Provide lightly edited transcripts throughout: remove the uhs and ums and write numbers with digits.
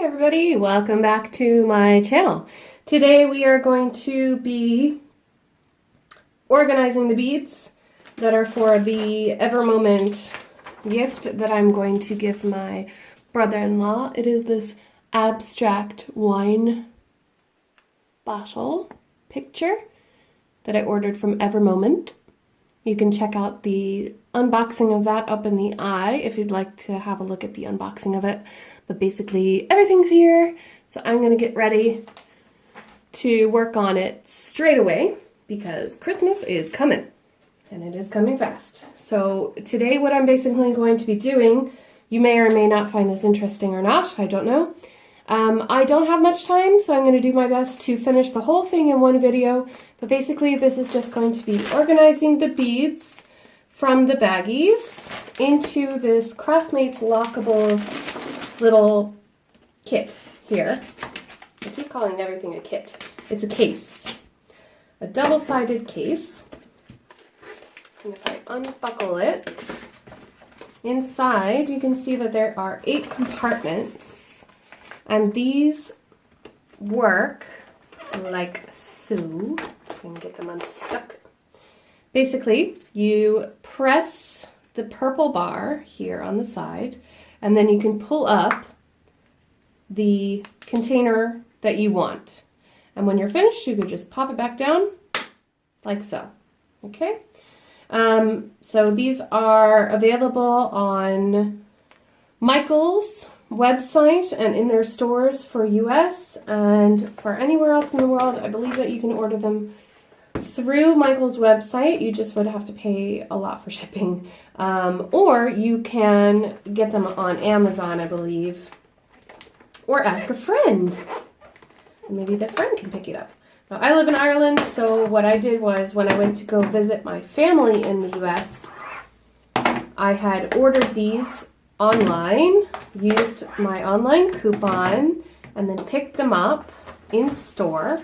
Hey everybody, welcome back to my channel. Today we are going to be organizing the beads that are for the EverMoment gift that I'm going to give my brother-in-law. It is this abstract wine bottle picture that I ordered from EverMoment. You can check out the unboxing of that up in the eye if you'd like to have a look at the unboxing of it. But basically everything's here, so I'm going to get ready to work on it straight away because Christmas is coming, and it is coming fast. So today what I'm basically going to be doing, you may or may not find this interesting or not, I don't know. I don't have much time, so I'm going to do my best to finish the whole thing in one video. But basically this is just going to be organizing the beads from the baggies into this Craftmates Lockables little kit here. I keep calling everything a kit. It's a case. A double-sided case. And if I unbuckle it, inside you can see that there are 8 compartments. And these work like so. I can get them unstuck. Basically, you press the purple bar here on the side, and then you can pull up the container that you want. And when you're finished, you can just pop it back down like so. Okay? So these are available on Michael's website and in their stores for US, and for anywhere else in the world. I believe that you can order them through Michael's website. You just would have to pay a lot for shipping. Or you can get them on Amazon, I believe. Or ask a friend. Maybe that friend can pick it up. Now, I live in Ireland, so what I did was when I went to go visit my family in the US, I had ordered these online, used my online coupon, and then picked them up in store.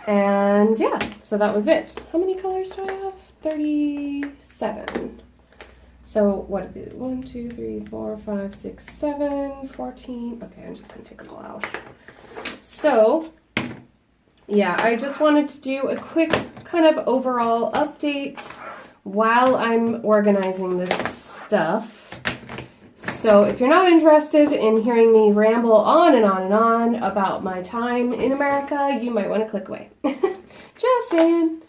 And yeah, so that was it. How many colors do I have? 37. So what is it? 1, 2, 3, 4, 5, 6, 7, 14. Okay, I'm just gonna take them all out. So yeah, I just wanted to do a quick kind of overall update while I'm organizing this stuff. So if you're not interested in hearing me ramble on and on and on about my time in America, you might want to click away. Just saying.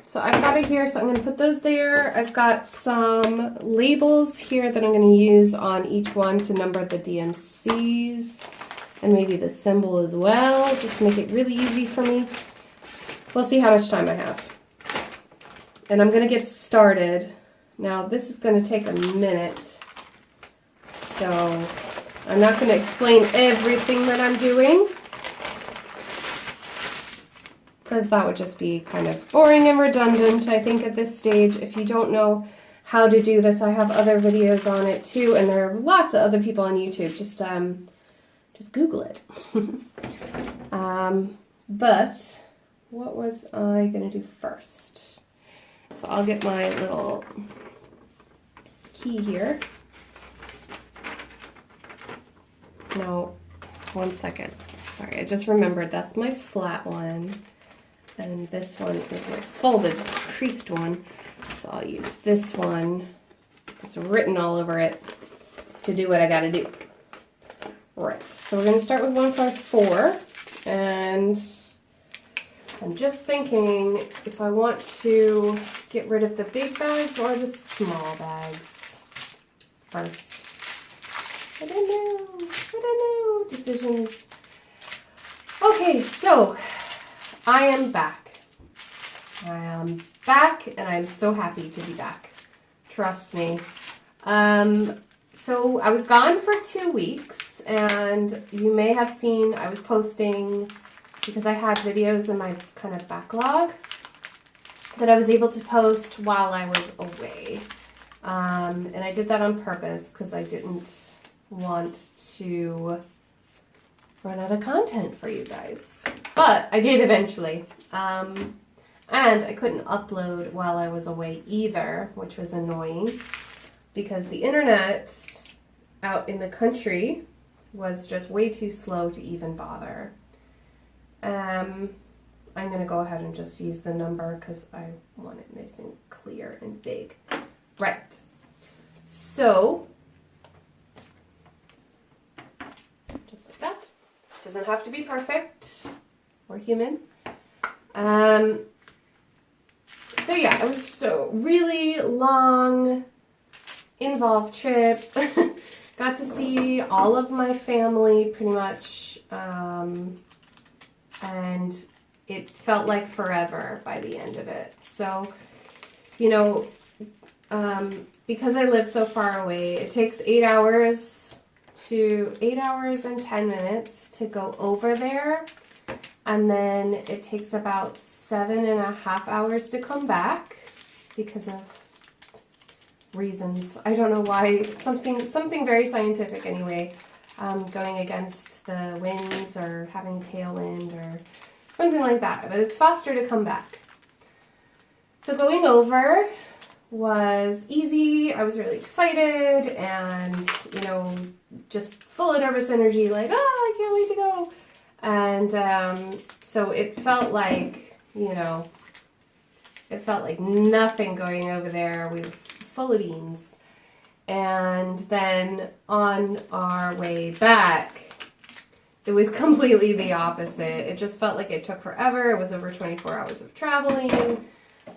So I've got it here, so I'm going to put those there. I've got some labels here that I'm going to use on each one to number the DMCs, and maybe the symbol as well, just to make it really easy for me. We'll see how much time I have. And I'm going to get started. Now this is going to take a minute, so I'm not going to explain everything that I'm doing, because that would just be kind of boring and redundant, I think, at this stage. If you don't know how to do this, I have other videos on it too, and there are lots of other people on YouTube. Just Google it. But what was I going to do first? So I'll get my little key here. No, 1 second. Sorry, I just remembered that's my flat one. And this one is my folded, creased one. So I'll use this one. It's written all over it to do what I gotta do. Right, so we're gonna start with 154. And I'm just thinking if I want to get rid of the big bags or the small bags first. I don't know. Decisions. Okay, so I am back. And I'm so happy to be back. Trust me. So I was gone for 2 weeks, and you may have seen I was posting, because I had videos in my kind of backlog that I was able to post while I was away. And I did that on purpose because I didn't want to run out of content for you guys. But I did eventually. And I couldn't upload while I was away either, which was annoying because the internet out in the country was just way too slow to even bother. I'm going to go ahead and just use the number because I want it nice and clear and big. Right. So, just like that. Doesn't have to be perfect. We're human. So yeah, it was just a really long, involved trip. Got to see all of my family pretty much, and it felt like forever by the end of it. So, you know, because I live so far away, it takes 8 hours and 10 minutes to go over there. And then it takes about 7.5 hours to come back because of reasons. I don't know why. Something very scientific anyway. Going against the winds or having a tailwind or something like that. But it's faster to come back. So going over was easy. I was really excited and, you know, just full of nervous energy, like, oh, I can't wait to go. And so it felt like, you know, it felt like nothing going over there. We were full of beans. And then on our way back, it was completely the opposite. It just felt like it took forever. It was over 24 hours of traveling.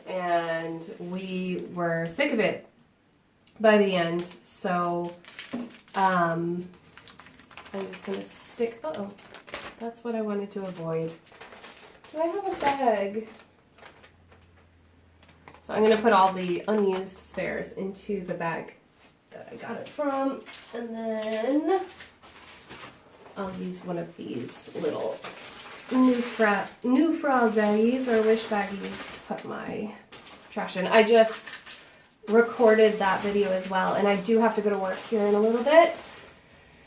And we were sick of it by the end. So I'm just going to stick... Uh-oh. That's what I wanted to avoid. Do I have a bag? So I'm going to put all the unused spares into the bag that I got it from. And then I'll use one of these little new frog baggies or wish baggies to put my trash in. I just recorded that video as well, and I do have to go to work here in a little bit.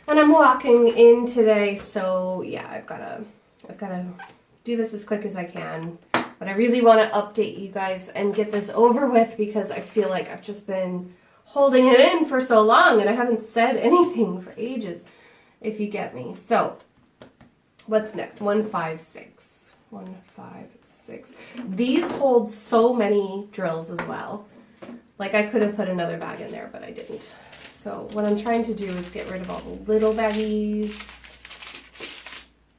And I'm walking in today, so yeah, I've got to do this as quick as I can. But I really want to update you guys and get this over with because I feel like I've just been holding it in for so long and I haven't said anything for ages, if you get me. So, what's next? 156. 156. These hold so many drills as well. Like I could have put another bag in there, but I didn't. So what I'm trying to do is get rid of all the little baggies.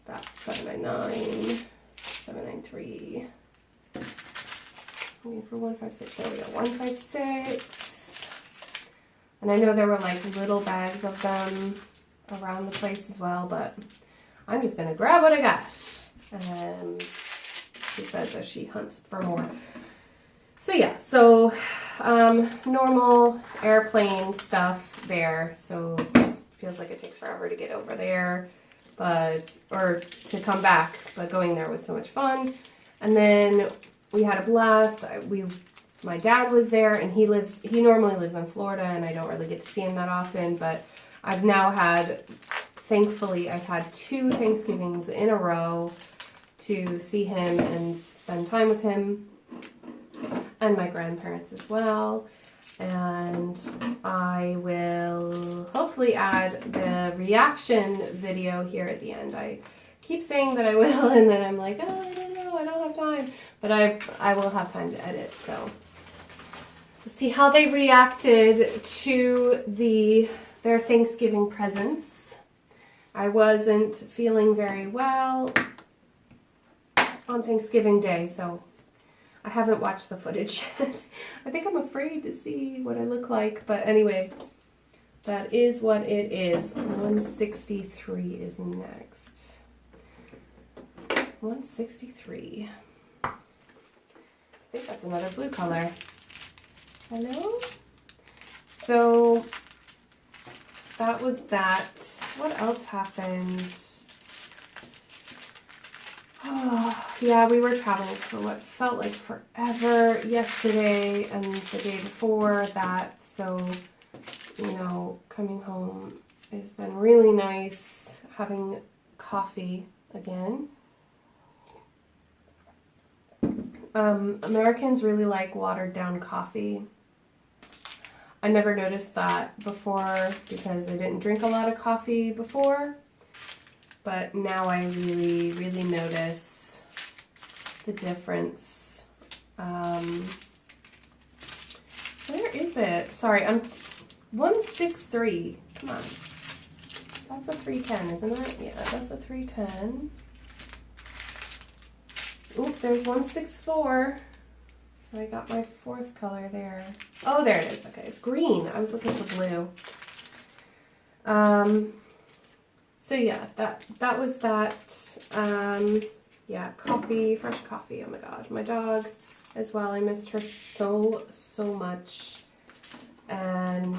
That's 799, 793. Waiting for 156. There we go. 156. And I know there were like little bags of them around the place as well, but I'm just gonna grab what I got. She says as she hunts for more. So yeah, so normal airplane stuff there. So it feels like it takes forever to get over there, or to come back. But going there was so much fun. And then we had a blast. My dad was there, and he normally lives in Florida, and I don't really get to see him that often. But I've now thankfully, I've had 2 Thanksgivings in a row to see him and spend time with him. And my grandparents as well. And I will hopefully add the reaction video here at the end. I keep saying that I will, and then I'm like, oh, I don't know, I don't have time. But I will have time to edit, so we'll see how they reacted to their Thanksgiving presents. I wasn't feeling very well on Thanksgiving Day, so I haven't watched the footage yet. I think I'm afraid to see what I look like, but anyway, that is what it is. 163 is next. 163. I think that's another blue color. Hello? So that was that. What else happened? Oh, yeah, we were traveling for what felt like forever yesterday and the day before that. So, you know, coming home has been really nice, having coffee again. Americans really like watered down coffee. I never noticed that before because I didn't drink a lot of coffee before. But now I really, really notice the difference. Where is it? Sorry, I'm 163. Come on. That's a 310, isn't it? Yeah, that's a 310. Oop, there's 164. So I got my fourth color there. Oh, there it is. Okay, it's green. I was looking for blue. So yeah, that was that. Yeah, coffee, fresh coffee. Oh my god, my dog as well. I missed her so much, and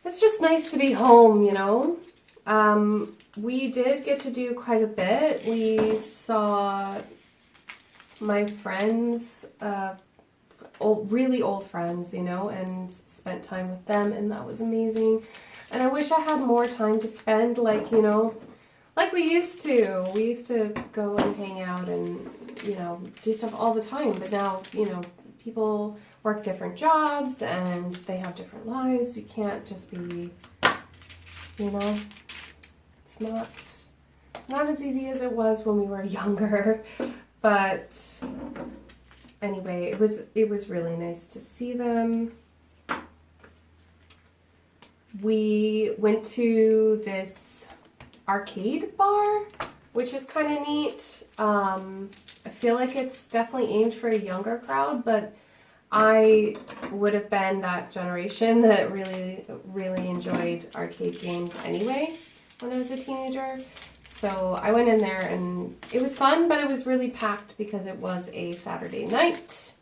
it's just nice to be home, you know. We did get to do quite a bit. We saw my friends, really old friends, you know, and spent time with them, and that was amazing. And I wish I had more time to spend, like, you know, like we used to. We used to go and hang out and, you know, do stuff all the time. But now, you know, people work different jobs and they have different lives. You can't just be, you know, it's not as easy as it was when we were younger. But anyway, it was really nice to see them. We went to this arcade bar, which is kind of neat. I feel like it's definitely aimed for a younger crowd, but I would have been that generation that really, really enjoyed arcade games anyway when I was a teenager. So I went in there and it was fun, but it was really packed because it was a Saturday night.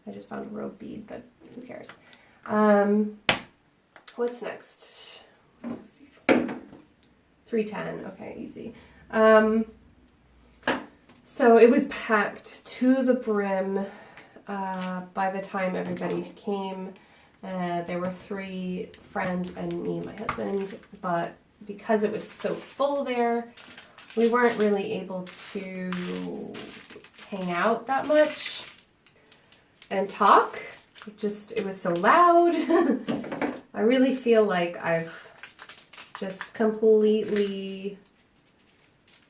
I just found a rope bead, but who cares? What's next? 310. Okay, easy. So it was packed to the brim by the time everybody came. There were 3 friends and me and my husband, but because it was so full there, we weren't really able to hang out that much and talk. It was so loud. I really feel like I've just completely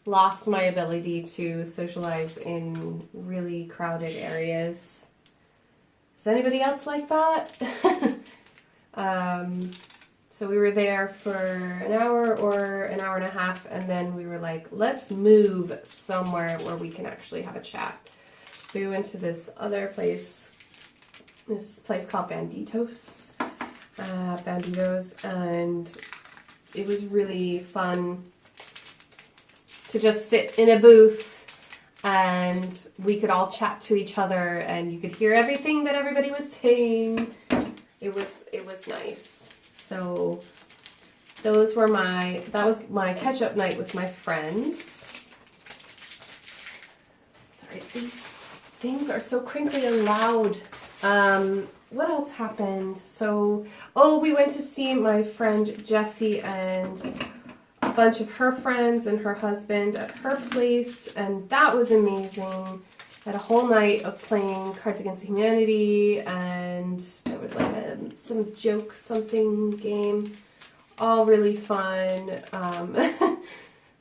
lost my ability to socialize in really crowded areas. Is anybody else like that? So we were there for an hour or an hour and a half, and then we were like, let's move somewhere where we can actually have a chat. So we went to this other place, this place called Banditos, and it was really fun to just sit in a booth and we could all chat to each other and you could hear everything that everybody was saying. It was nice. So that was my catch-up night with my friends. Sorry, these things are so crinkly and loud. What else happened? So, we went to see my friend Jessie and a bunch of her friends and her husband at her place, and that was amazing. Had a whole night of playing Cards Against Humanity, and there was like some joke something game. All really fun.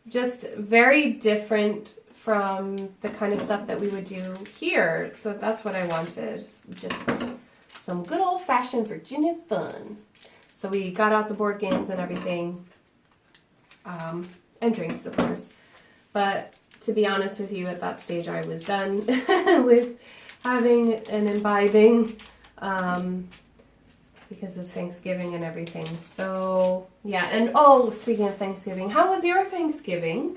Just very different from the kind of stuff that we would do here. So that's what I wanted. Just some good old-fashioned Virginia fun. So we got out the board games and everything. And drinks, of course. But to be honest with you, at that stage I was done with having and imbibing because of Thanksgiving and everything. So yeah, and speaking of Thanksgiving, how was your Thanksgiving?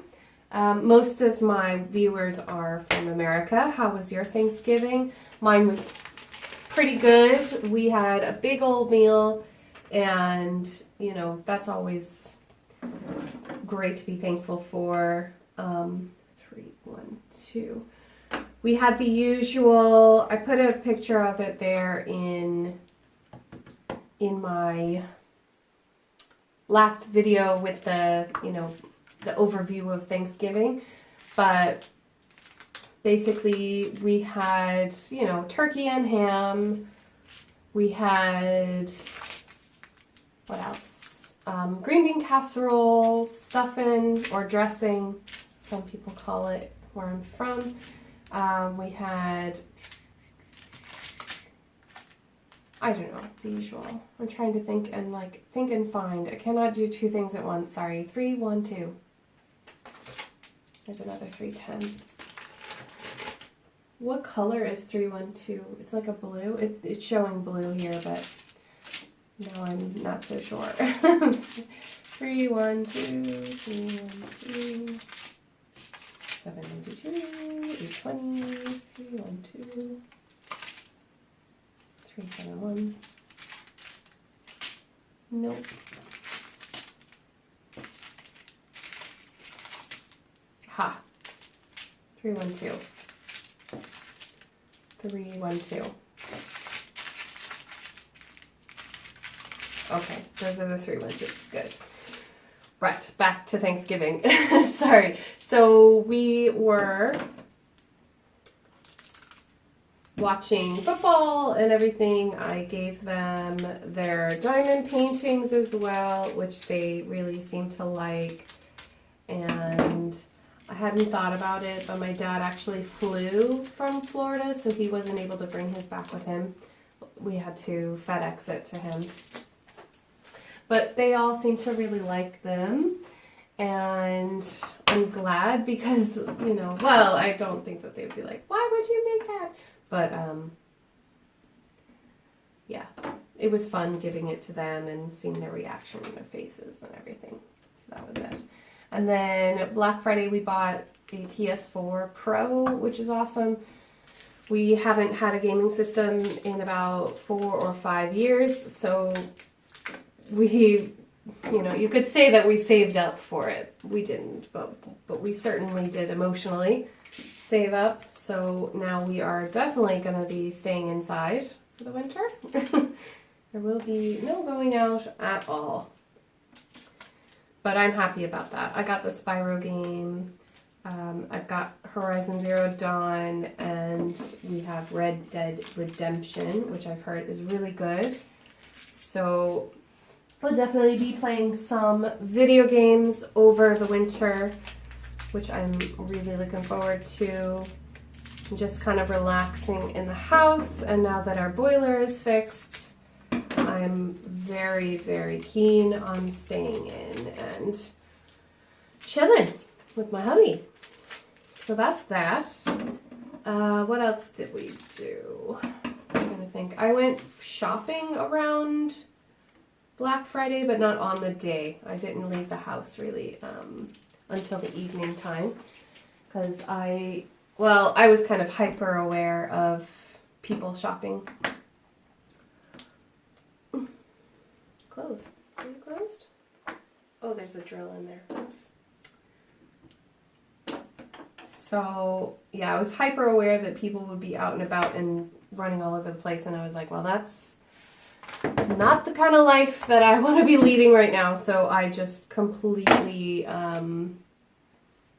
Most of my viewers are from America. How was your Thanksgiving? Mine was pretty good. We had a big old meal, and you know, that's always great to be thankful for. 3, 1, 2. We had the usual. I put a picture of it there in my last video with the, you know, the overview of Thanksgiving, but basically we had, you know, turkey and ham, We had, what else? Green bean casserole, stuffing or dressing, some people call it where I'm from. We had, I don't know, the usual. I'm trying to think and find. I cannot do two things at once, sorry. 3, 1, 2. There's another 310. What color is 312? It's like a blue. It's showing blue here, but no, I'm not so sure. 312, 312, 792, 820, 312, 371. Nope. Ha. 312. 312. Okay, those are the 312. Good. Right, back to Thanksgiving. Sorry. So we were watching football and everything. I gave them their diamond paintings as well, which they really seem to like. And I hadn't thought about it, but my dad actually flew from Florida, so he wasn't able to bring his back with him. We had to FedEx it to him. But they all seem to really like them, and I'm glad because, you know, well, I don't think that they would be like, why would you make that? But, yeah, it was fun giving it to them and seeing their reaction in their faces and everything. So that was it. And then Black Friday, we bought a PS4 Pro, which is awesome. We haven't had a gaming system in about 4 or 5 years, so we, you know, you could say that we saved up for it. We didn't, but we certainly did emotionally save up. So now we are definitely going to be staying inside for the winter. There will be no going out at all. But I'm happy about that. I got the Spyro game. I've got Horizon Zero Dawn, and we have Red Dead Redemption, which I've heard is really good. So we'll definitely be playing some video games over the winter, which I'm really looking forward to. I'm just kind of relaxing in the house, and now that our boiler is fixed, I'm very, very keen on staying in and chilling with my hubby. So that's that. What else did we do? I'm trying to think. I went shopping around Black Friday, but not on the day. I didn't leave the house really until the evening time because I was kind of hyper aware of people shopping. Close. Are you closed? Oh, there's a drill in there. Oops. So, yeah, I was hyper aware that people would be out and about and running all over the place, and I was like, well, that's not the kind of life that I want to be leading right now, so I just completely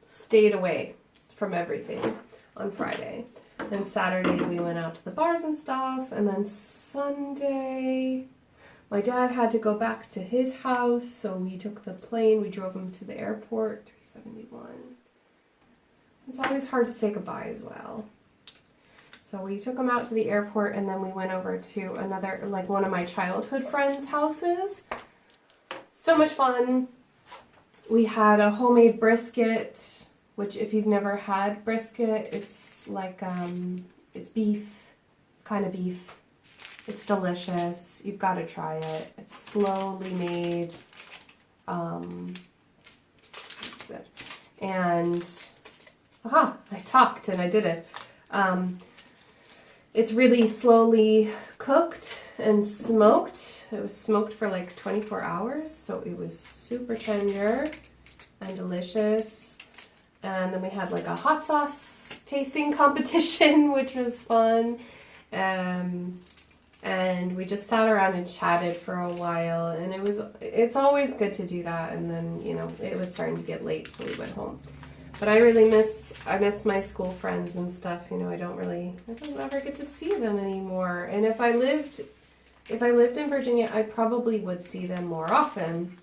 stayed away from everything on Friday. Then Saturday we went out to the bars and stuff, and then Sunday my dad had to go back to his house, so we took the plane. We drove him to the airport, 371. It's always hard to say goodbye as well. So we took him out to the airport, and then we went over to another, like one of my childhood friends' houses. So much fun. We had a homemade brisket, which if you've never had brisket, it's like, it's beef, kind of beef. It's delicious. You've got to try it. It's slowly made. This is it. And, I talked and I did it. It's really slowly cooked and smoked. It was smoked for like 24 hours, so it was super tender and delicious. And then we had like a hot sauce tasting competition, which was fun. And we just sat around and chatted for a while, and it's always good to do that. And then, you know, it was starting to get late, so we went home. But I miss my school friends and stuff. You know, I don't ever get to see them anymore. And if I lived If I lived in Virginia, I probably would see them more often.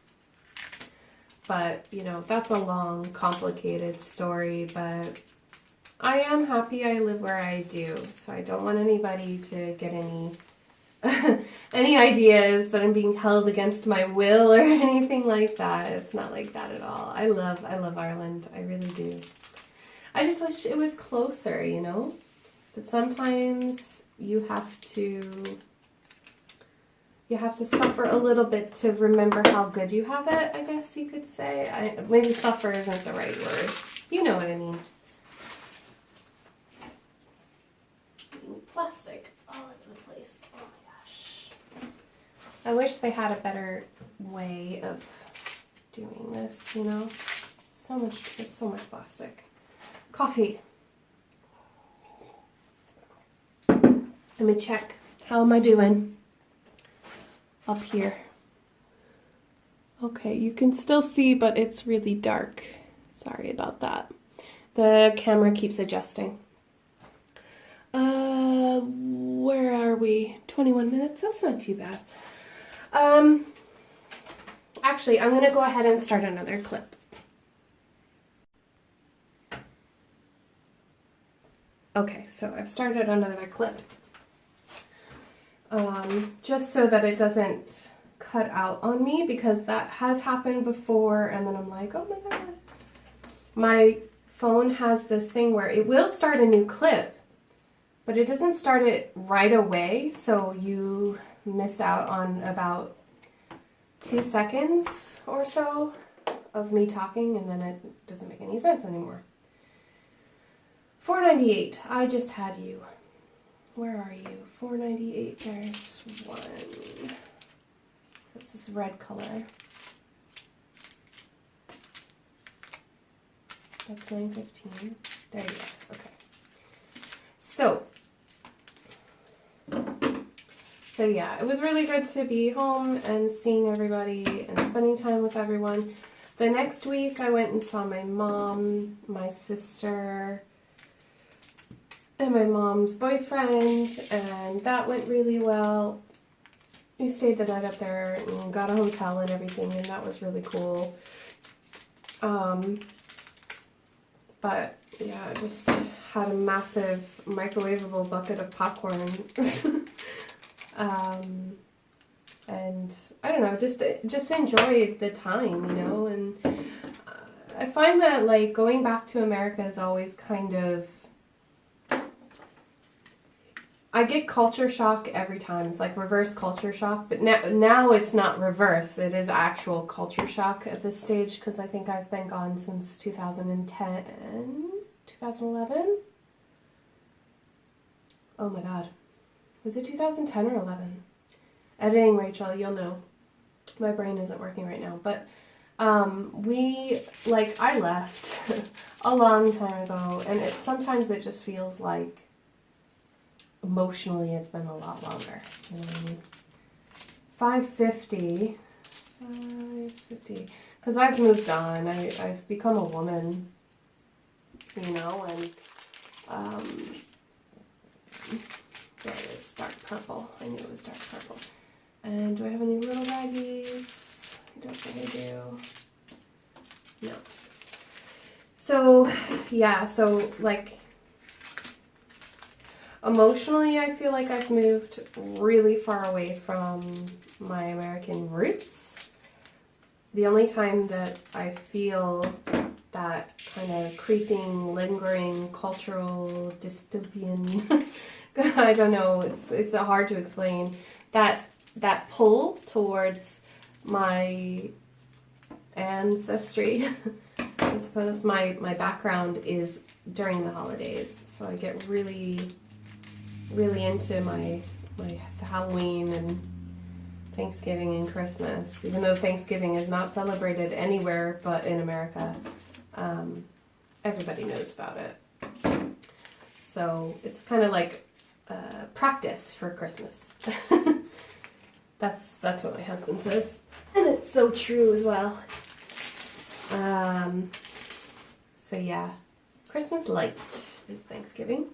But, you know, that's a long, complicated story, but I am happy I live where I do, so I don't want anybody to get any any ideas that I'm being held against my will or anything like that. It's not like that at all. I love Ireland. I really do. I just wish it was closer, you know? But sometimes you have to suffer a little bit to remember how good you have it, I guess you could say. Maybe suffer isn't the right word. You know what I mean. Plastic all over the place. Oh my gosh. I wish they had a better way of doing this, you know? It's so much plastic. Coffee. Let me check. How am I doing? Up here. Okay, you can still see, but it's really dark. Sorry about that. The camera keeps adjusting. Where are we? 21 minutes? That's not too bad. Actually, I'm going to go ahead and start another clip. Okay, so I've started another clip. Just so that it doesn't cut out on me, because that has happened before, and then I'm like, oh my god. My phone has this thing where it will start a new clip, but it doesn't start it right away, so you miss out on about 2 seconds or so of me talking, and then it doesn't make any sense anymore. 498, I just had you. Where are you? 498, there's one. That's this red color. That's 915. There you go. Okay. So yeah, it was really good to be home and seeing everybody and spending time with everyone. The next week I went and saw my mom, my sister, and my mom's boyfriend, and that went really well. We stayed the night up there and got a hotel and everything, and that was really cool. But yeah, I just had a massive microwavable bucket of popcorn. And I don't know, just enjoyed the time, you know, and I find that like going back to America is always kind of, I get culture shock every time. It's like reverse culture shock, but now it's not reverse. It is actual culture shock at this stage, because I think I've been gone since 2010, 2011? Oh my god. Was it 2010 or 11? Editing Rachel, you'll know. My brain isn't working right now, but I left a long time ago, and sometimes it just feels like emotionally it's been a lot longer. You know what I mean? 550, because I've moved on. I've become a woman, you know, and there it is, dark purple. I knew it was dark purple. And do I have any little baggies? I don't think I do. No. So, yeah, so like emotionally, I feel like I've moved really far away from my American roots. The only time that I feel that kind of creeping, lingering, cultural, dystopian, I don't know, it's hard to explain, that pull towards my ancestry, I suppose, my background is during the holidays, so I get really into my Halloween and Thanksgiving and Christmas, even though Thanksgiving is not celebrated anywhere but in America. Everybody knows about it. So it's kind of like practice for Christmas. That's what my husband says. And it's so true as well. So yeah, Christmas light is Thanksgiving.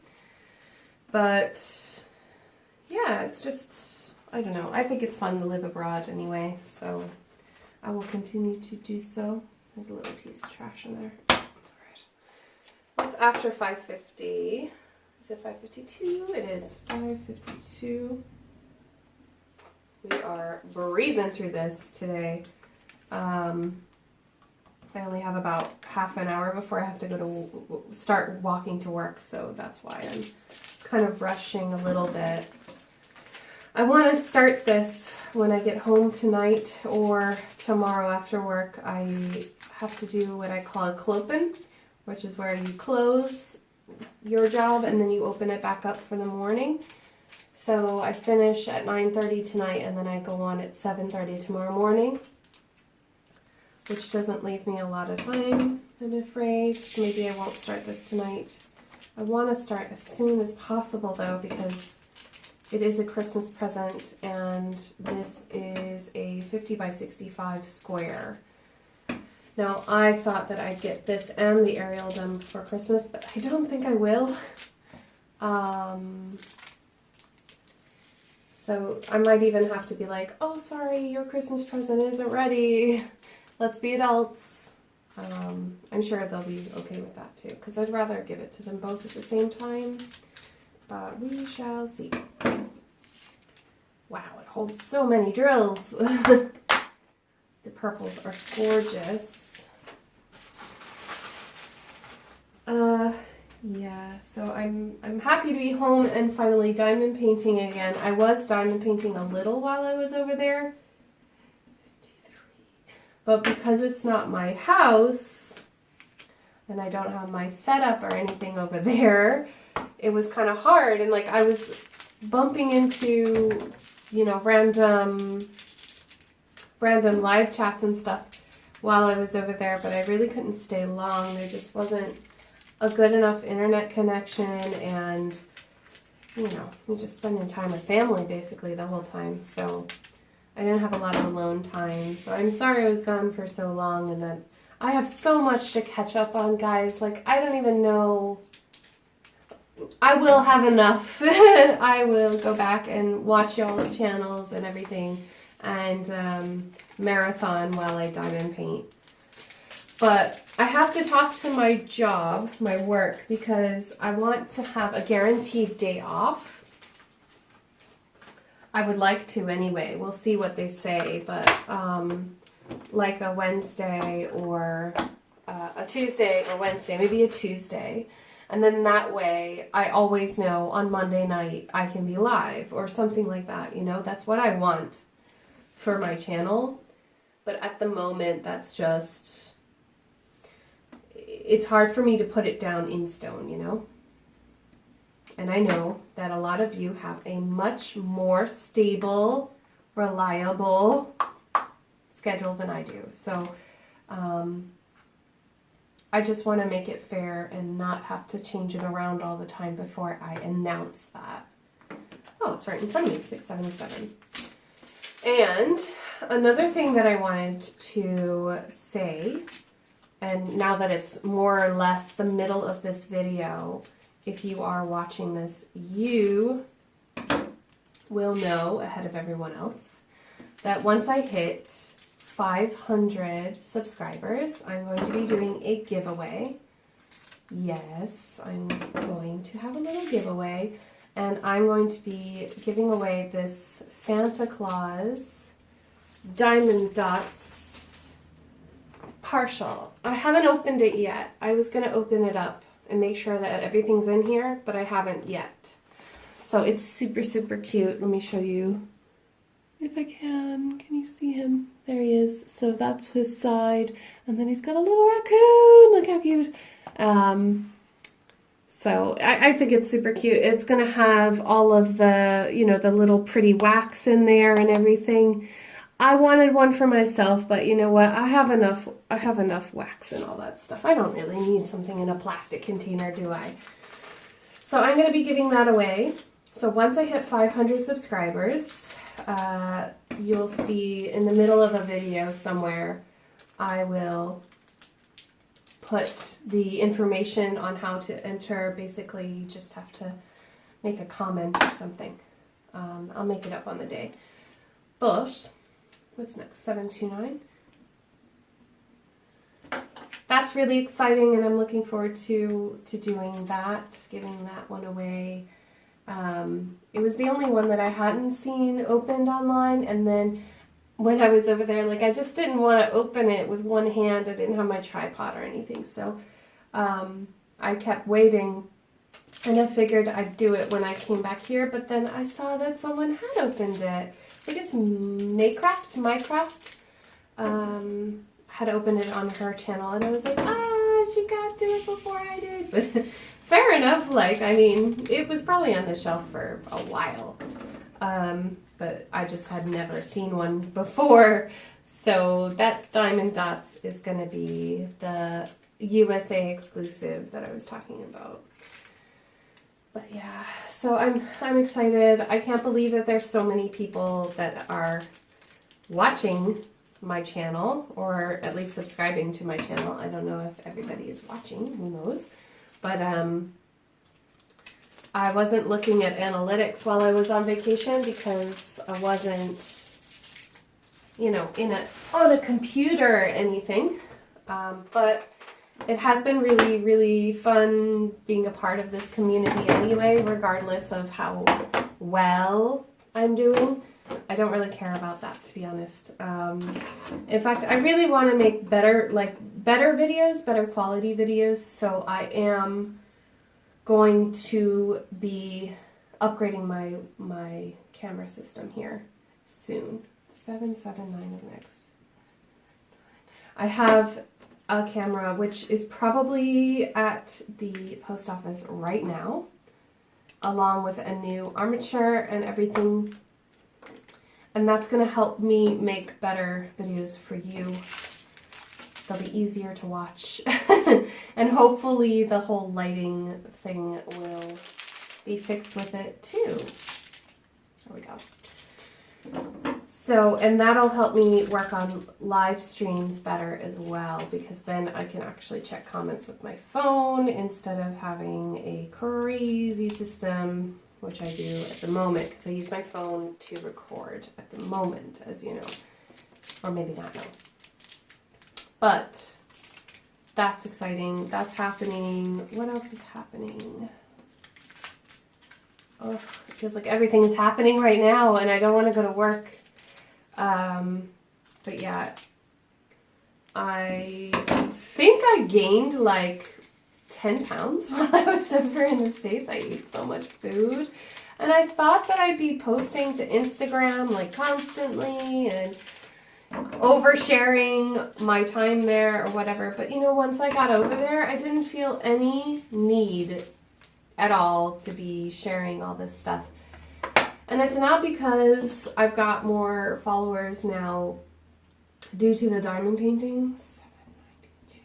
But yeah, it's just I don't know. I think it's fun to live abroad anyway, so I will continue to do so. There's a little piece of trash in there. It's alright. It's after 5:50. Is it 5:52? It is 5:52. We are breezing through this today. I only have about half an hour before I have to go to start walking to work, so that's why I'm kind of rushing a little bit. I want to start this when I get home tonight or tomorrow after work. I have to do what I call a clopen, which is where you close your job and then you open it back up for the morning. So I finish at 9:30 tonight and then I go on at 7:30 tomorrow morning, which doesn't leave me a lot of time, I'm afraid. Maybe I won't start this tonight. I want to start as soon as possible though, because it is a Christmas present and this is a 50 by 65 square. Now I thought that I'd get this and the aerial done for Christmas, but I don't think I will. So I might even have to be like, oh sorry, your Christmas present isn't ready. Let's be adults. I'm sure they'll be okay with that too, because I'd rather give it to them both at the same time. But we shall see. Wow, it holds so many drills. The purples are gorgeous. Yeah, so I'm happy to be home and finally diamond painting again. I was diamond painting a little while I was over there. 53. But because it's not my house and I don't have my setup or anything over there, it was kind of hard, and like I was bumping into, you know, random live chats and stuff while I was over there, but I really couldn't stay long. There just wasn't a good enough internet connection, and you know, we're just spending time with family basically the whole time, so I didn't have a lot of alone time. So I'm sorry I was gone for so long, and then I have so much to catch up on, guys. Like, I don't even know. I will have enough. I will go back and watch y'all's channels and everything, and marathon while I diamond paint. But I have to talk to my job, my work, because I want to have a guaranteed day off. I would like to anyway. We'll see what they say, but like a Wednesday or a Tuesday or Wednesday, maybe a Tuesday. And then that way I always know on Monday night I can be live or something like that, you know. That's what I want for my channel. But at the moment, that's just, it's hard for me to put it down in stone, you know. And I know that a lot of you have a much more stable, reliable schedule than I do. So I just want to make it fair and not have to change it around all the time before I announce that. Oh, it's right in front of me, 677. And another thing that I wanted to say, and now that it's more or less the middle of this video, if you are watching this, you will know ahead of everyone else that once I hit 500 subscribers, I'm going to be doing a giveaway. Yes, I'm going to have a little giveaway, and I'm going to be giving away this Santa Claus Diamond Dots partial. I haven't opened it yet. I was going to open it up and make sure that everything's in here, but I haven't yet. So it's super, super cute. Let me show you if I can. Can you see him? There he is. So that's his side. And then he's got a little raccoon. Look how cute. So I think it's super cute. It's going to have all of the, you know, the little pretty wax in there and everything. I wanted one for myself, but you know what? I have enough wax and all that stuff. I don't really need something in a plastic container, do I? So I'm going to be giving that away. So once I hit 500 subscribers, you'll see in the middle of a video somewhere, I will put the information on how to enter. Basically, you just have to make a comment or something. I'll make it up on the day. But, what's next? 729. That's really exciting, and I'm looking forward to doing that, giving that one away. It was the only one that I hadn't seen opened online, and then when I was over there, like, I just didn't want to open it with one hand. I didn't have my tripod or anything, so I kept waiting, and I figured I'd do it when I came back here, but then I saw that someone had opened it. I think it's Mycraft, had opened it on her channel, and I was like, she got to it before I did, but fair enough. Like, I mean, it was probably on the shelf for a while, but I just had never seen one before. So that Diamond Dots is going to be the USA exclusive that I was talking about. But yeah, so I'm excited. I can't believe that there's so many people that are watching my channel, or at least subscribing to my channel. I don't know if everybody is watching, who knows. But I wasn't looking at analytics while I was on vacation because I wasn't, you know, on a computer or anything. But it has been really, really fun being a part of this community anyway, regardless of how well I'm doing. I don't really care about that, to be honest. In fact, I really want to make better videos, better quality videos. So I am going to be upgrading my camera system here soon. 779 is next. I have a camera which is probably at the post office right now, along with a new armature and everything. And that's going to help me make better videos for you. They'll be easier to watch. And hopefully the whole lighting thing will be fixed with it too. There we go. So, and that'll help me work on live streams better as well, because then I can actually check comments with my phone instead of having a crazy system, which I do at the moment, because I use my phone to record at the moment, as you know. Or maybe not know. But that's exciting. That's happening. What else is happening? Oh, it feels like everything is happening right now, and I don't want to go to work. But yeah, I think I gained like 10 pounds while I was over in the States. I ate so much food, and I thought that I'd be posting to Instagram like constantly and oversharing my time there or whatever. But you know, once I got over there, I didn't feel any need at all to be sharing all this stuff. And it's not because I've got more followers now due to the diamond paintings. 792.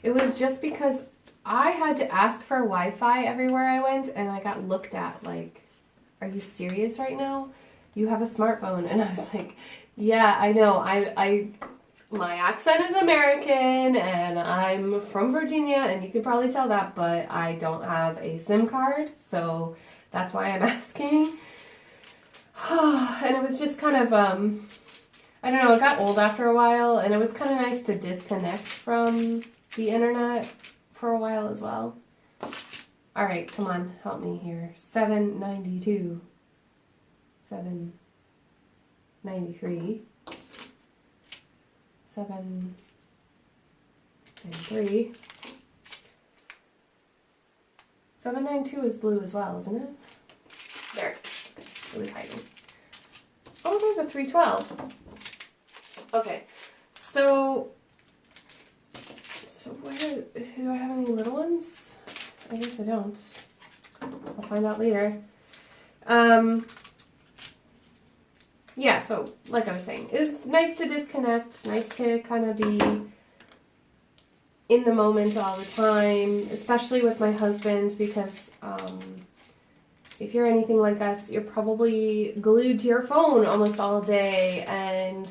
It was just because I had to ask for Wi-Fi everywhere I went, and I got looked at like, are you serious right now? You have a smartphone. And I was like, yeah, I know. My accent is American, and I'm from Virginia, and you can probably tell that, but I don't have a SIM card, so that's why I'm asking. And it was just kind of, I don't know, it got old after a while, and it was kind of nice to disconnect from the internet for a while as well. All right, come on, help me here. 792, 793, 793. 792 is blue as well, isn't it? There. It was hiding. Oh, there's a 312. Okay, so where do I have any little ones? I guess I don't. I'll find out later. Yeah, so like I was saying, it's nice to disconnect, nice to kind of be in the moment all the time, especially with my husband, because if you're anything like us, you're probably glued to your phone almost all day and,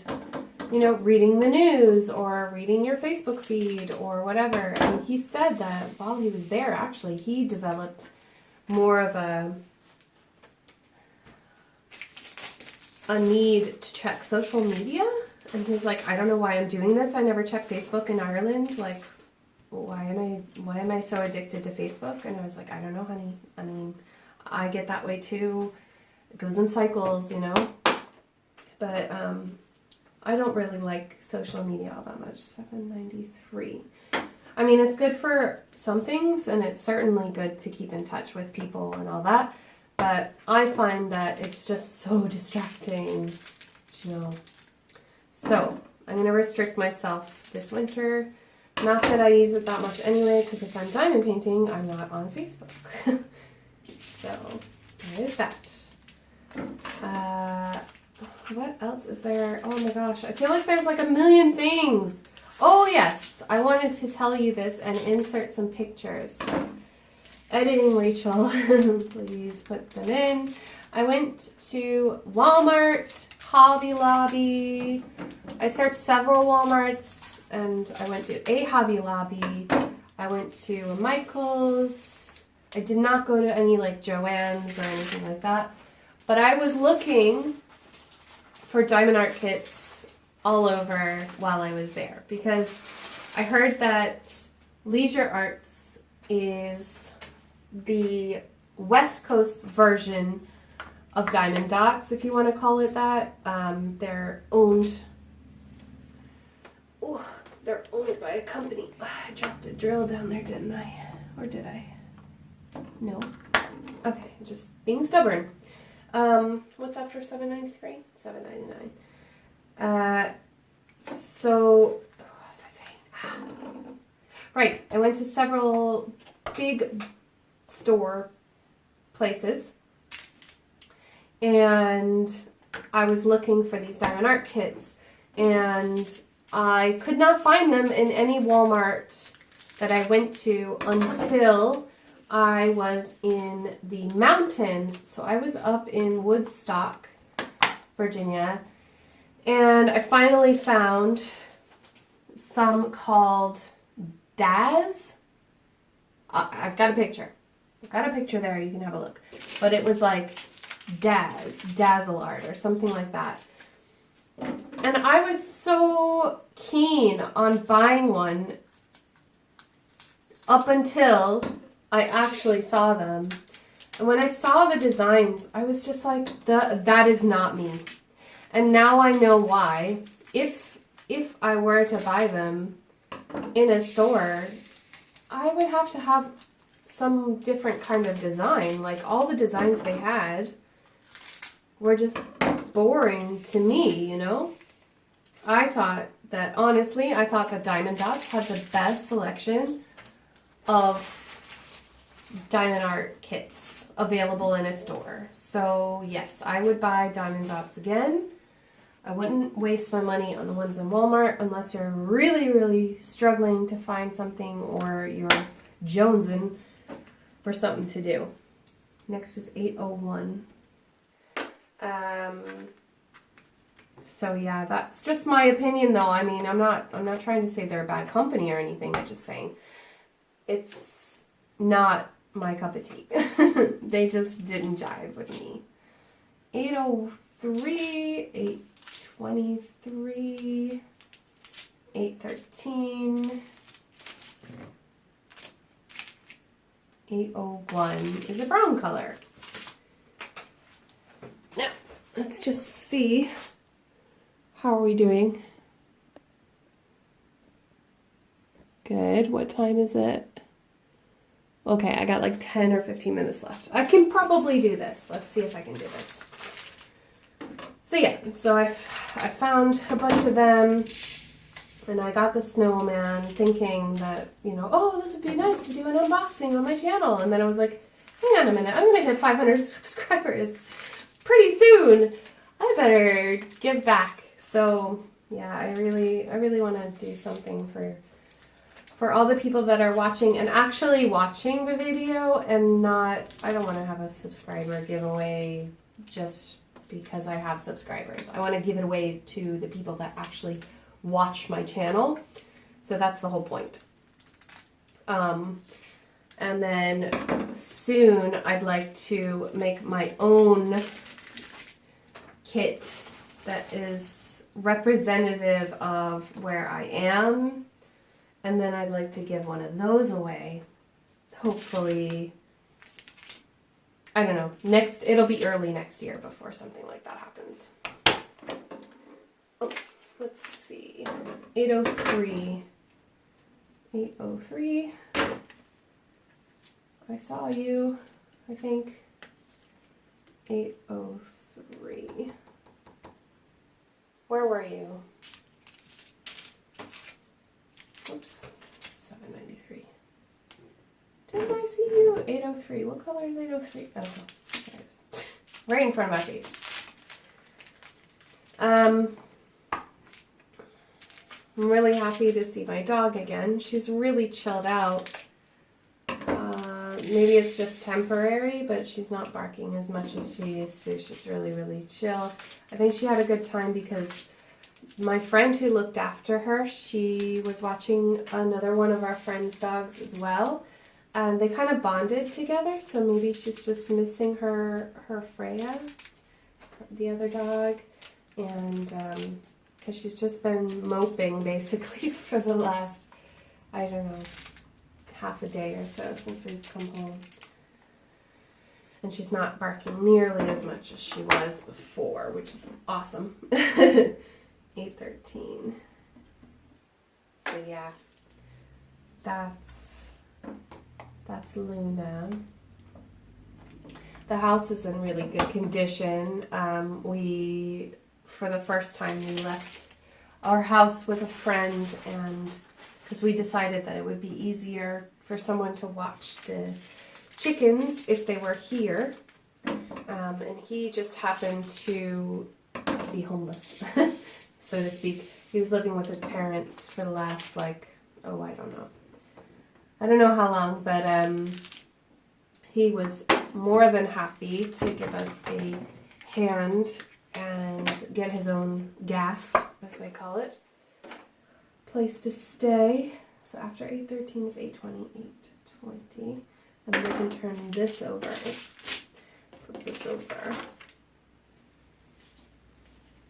you know, reading the news or reading your Facebook feed or whatever. And he said that while he was there, actually, he developed more of a a need to check social media. And he's like, I don't know why I'm doing this. I never check Facebook in Ireland. Like, why am I so addicted to Facebook? And I was like, I don't know, honey. I mean, I get that way too. It goes in cycles, you know. But I don't really like social media all that much. $7.93. I mean, it's good for some things, and it's certainly good to keep in touch with people and all that. But I find that it's just so distracting, you know. So I'm going to restrict myself this winter. Not that I use it that much anyway, because if I'm diamond painting, I'm not on Facebook. So there is that. What else is there? Oh my gosh, I feel like there's like a million things. Oh yes, I wanted to tell you this and insert some pictures. So, editing Rachel, please put them in. I went to Walmart, Hobby Lobby. I searched several Walmarts and I went to a Hobby Lobby. I went to a Michael's. I did not go to any like Joann's or anything like that. But I was looking for diamond art kits all over while I was there because I heard that Leisure Arts is the West Coast version of Diamond Dots, if you want to call it that. They're owned by a company. I dropped a drill down there, didn't I? Or did I? No. Okay, just being stubborn. What's after $7.93? $7.99. So, what was I saying? Right, I went to several big store places and I was looking for these diamond art kits and I could not find them in any Walmart that I went to until I was in the mountains. So I was up in Woodstock, Virginia, and I finally found some called Daz. I've got a picture. I've got a picture there. You can have a look. But it was like Dazzle Art or something like that. And I was so keen on buying one up until I actually saw them. And when I saw the designs, I was just like, that is not me. And now I know why. If I were to buy them in a store, I would have to have some different kind of design. Like all the designs they had were just boring to me, you know? Honestly, I thought that Diamond Dots had the best selection of diamond art kits available in a store. So yes, I would buy Diamond Dots again. I wouldn't waste my money on the ones in Walmart unless you're really, really struggling to find something or you're jonesing for something to do. Next is 801. So yeah, that's just my opinion though. I mean, I'm not trying to say they're a bad company or anything. I'm just saying it's not my cup of tea. They just didn't jive with me. 803, 823, 813, 801 is a brown color. Now, let's just see. How are we doing? Good. What time is it? Okay, I got like 10 or 15 minutes left. I can probably do this. Let's see if I can do this. So yeah, so I found a bunch of them and I got the snowman thinking that, you know, oh, this would be nice to do an unboxing on my channel. And then I was like, hang on a minute, I'm going to hit 500 subscribers pretty soon. I better give back. So yeah, I really want to do something for all the people that are watching and actually watching the video and not, I don't want to have a subscriber giveaway just because I have subscribers. I want to give it away to the people that actually watch my channel. So that's the whole point. And then soon I'd like to make my own kit that is representative of where I am. And then I'd like to give one of those away. Hopefully, I don't know, it'll be early next year before something like that happens. Oh, let's see. 803. 803. I saw you, I think. 803. Where were you? Oops. 793. Didn't I see you? 803. What color is 803? Oh, there it is. Right in front of my face. I'm really happy to see my dog again. She's really chilled out. Maybe it's just temporary, but she's not barking as much as she used to. She's really, really chill. I think she had a good time because my friend who looked after her, she was watching another one of our friend's dogs as well. And they kind of bonded together, so maybe she's just missing her Freya, the other dog. And because she's just been moping basically for the last, I don't know, half a day or so since we've come home. And she's not barking nearly as much as she was before, which is awesome. 813. So yeah, that's Luna. The house is in really good condition. For the first time, we left our house with a friend, and because we decided that it would be easier for someone to watch the chickens if they were here. And he just happened to be homeless, so to speak. He was living with his parents for the last, I don't know how long, but he was more than happy to give us a hand and get his own gaff, as they call it, place to stay. So after 813 is 820, 820. And then we can turn this over. Flip this over.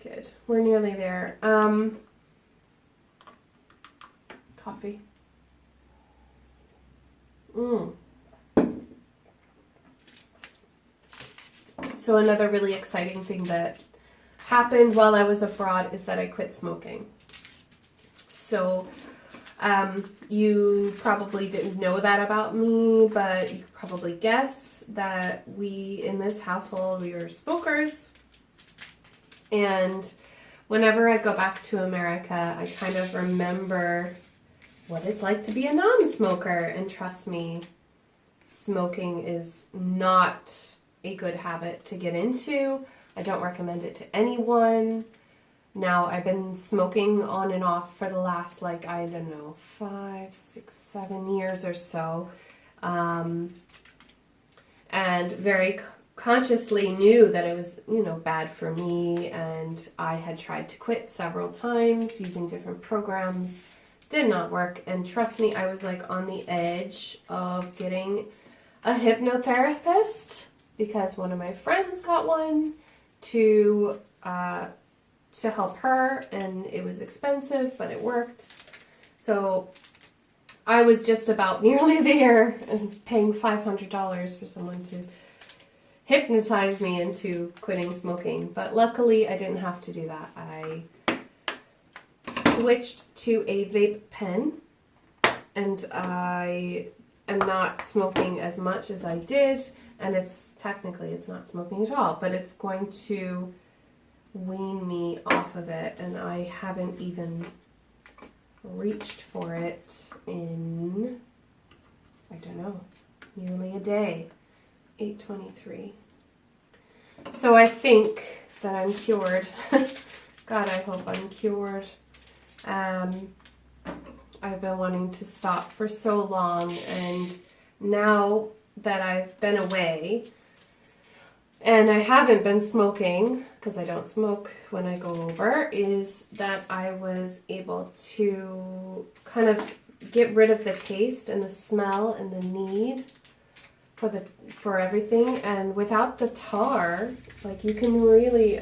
Good. We're nearly there. Coffee. So another really exciting thing that happened while I was abroad is that I quit smoking. So you probably didn't know that about me, but you could probably guess that in this household, we were smokers. And whenever I go back to America, I kind of remember what it's like to be a non-smoker. And trust me, smoking is not a good habit to get into. I don't recommend it to anyone. Now, I've been smoking on and off for the last, 5, 6, 7 years or so. And very consciously knew that it was, bad for me. And I had tried to quit several times using different programs. Did not work. And trust me, I was on the edge of getting a hypnotherapist because one of my friends got one to help her, and it was expensive, but it worked. So I was just about nearly there and paying $500 for someone to hypnotize me into quitting smoking. But luckily, I didn't have to do that. I switched to a vape pen, and I am not smoking as much as I did. And it's not smoking at all, but it's going to wean me off of it, and I haven't even reached for it in, I don't know, nearly a day. 823. So I think that I'm cured. God, I hope I'm cured. I've been wanting to stop for so long, and now that I've been away and I haven't been smoking, because I don't smoke when I go over, is that I was able to kind of get rid of the taste and the smell and the need for everything. And without the tar, you can really,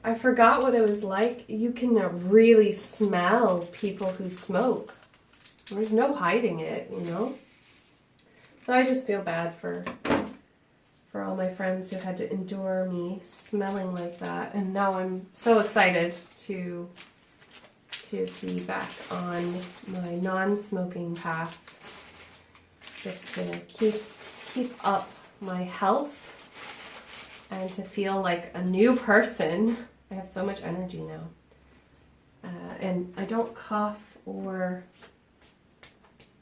I forgot what it was like. You can really smell people who smoke. There's no hiding it, you know? So I just feel bad for all my friends who had to endure me smelling like that. And now I'm so excited to be back on my non-smoking path, just to keep up my health and to feel like a new person. I have so much energy now. And I don't cough, or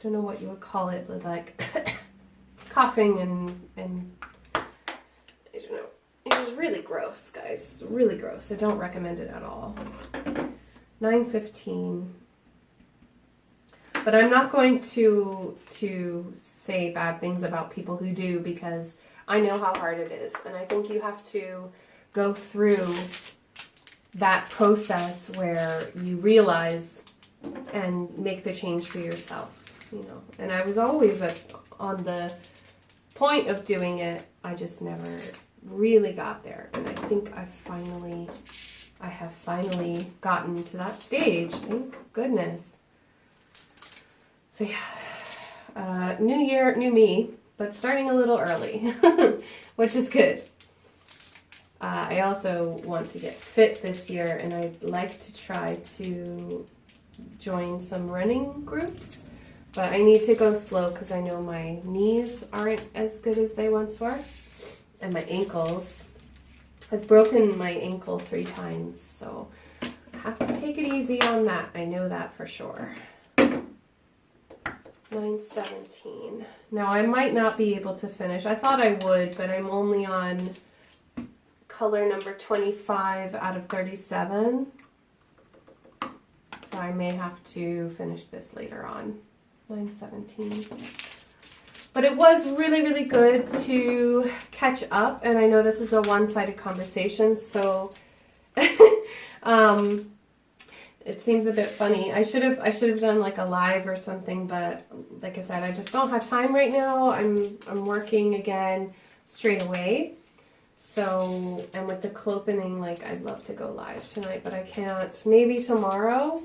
don't know what you would call it, but like coughing and I don't know. It was really gross, guys. Really gross. I don't recommend it at all. 9:15. But I'm not going to say bad things about people who do, because I know how hard it is. And I think you have to go through that process where you realize and make the change for yourself, you know. And I was always on the point of doing it. I just never really got there. And I think I have finally gotten to that stage. Thank goodness. So yeah, new year, new me, but starting a little early, which is good. I also want to get fit this year, and I'd like to try to join some running groups, but I need to go slow because I know my knees aren't as good as they once were, and my ankles. I've broken my ankle 3 times, so I have to take it easy on that. I know that for sure. 9:17. Now I might not be able to finish. I thought I would, but I'm only on color number 25 out of 37. So I may have to finish this later on. 9:17. But it was really, really good to catch up, and I know this is a one-sided conversation, so it seems a bit funny. I should have done like a live or something, but like I said, I just don't have time right now. I'm working again straight away. So, and with the clopening, like I'd love to go live tonight, but I can't. Maybe tomorrow.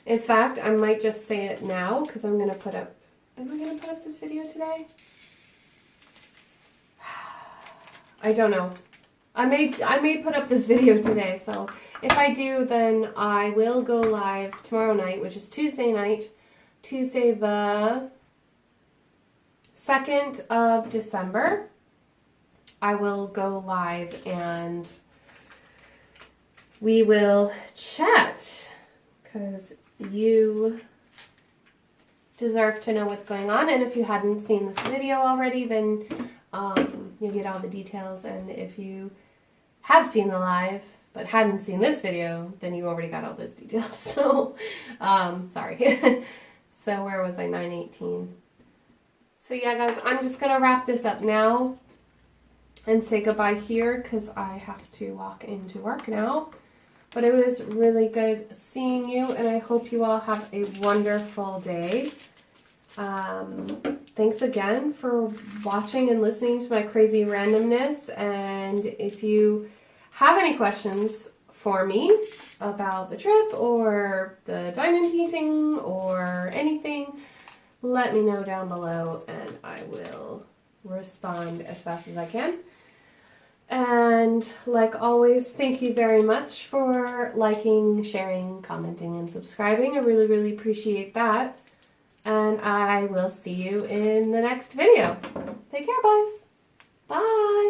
In fact, I might just say it now because I'm gonna put up. Am I gonna put up this video today? I don't know. I may put up this video today, so if I do, then I will go live tomorrow night, which is Tuesday night, Tuesday the 2nd of December. I will go live and we will chat, because you deserve to know what's going on, and if you hadn't seen this video already, then you'll get all the details, and if you have seen the live but hadn't seen this video, then you already got all those details. So sorry. So where was I? 9:18. So yeah, guys, I'm just gonna wrap this up now and say goodbye here because I have to walk into work now. But it was really good seeing you, and I hope you all have a wonderful day. Thanks again for watching and listening to my crazy randomness, and if you have any questions for me about the trip or the diamond painting or anything, let me know down below and I will respond as fast as I can. And like always, thank you very much for liking, sharing, commenting, and subscribing. I really, really appreciate that. And I will see you in the next video. Take care, guys. Bye.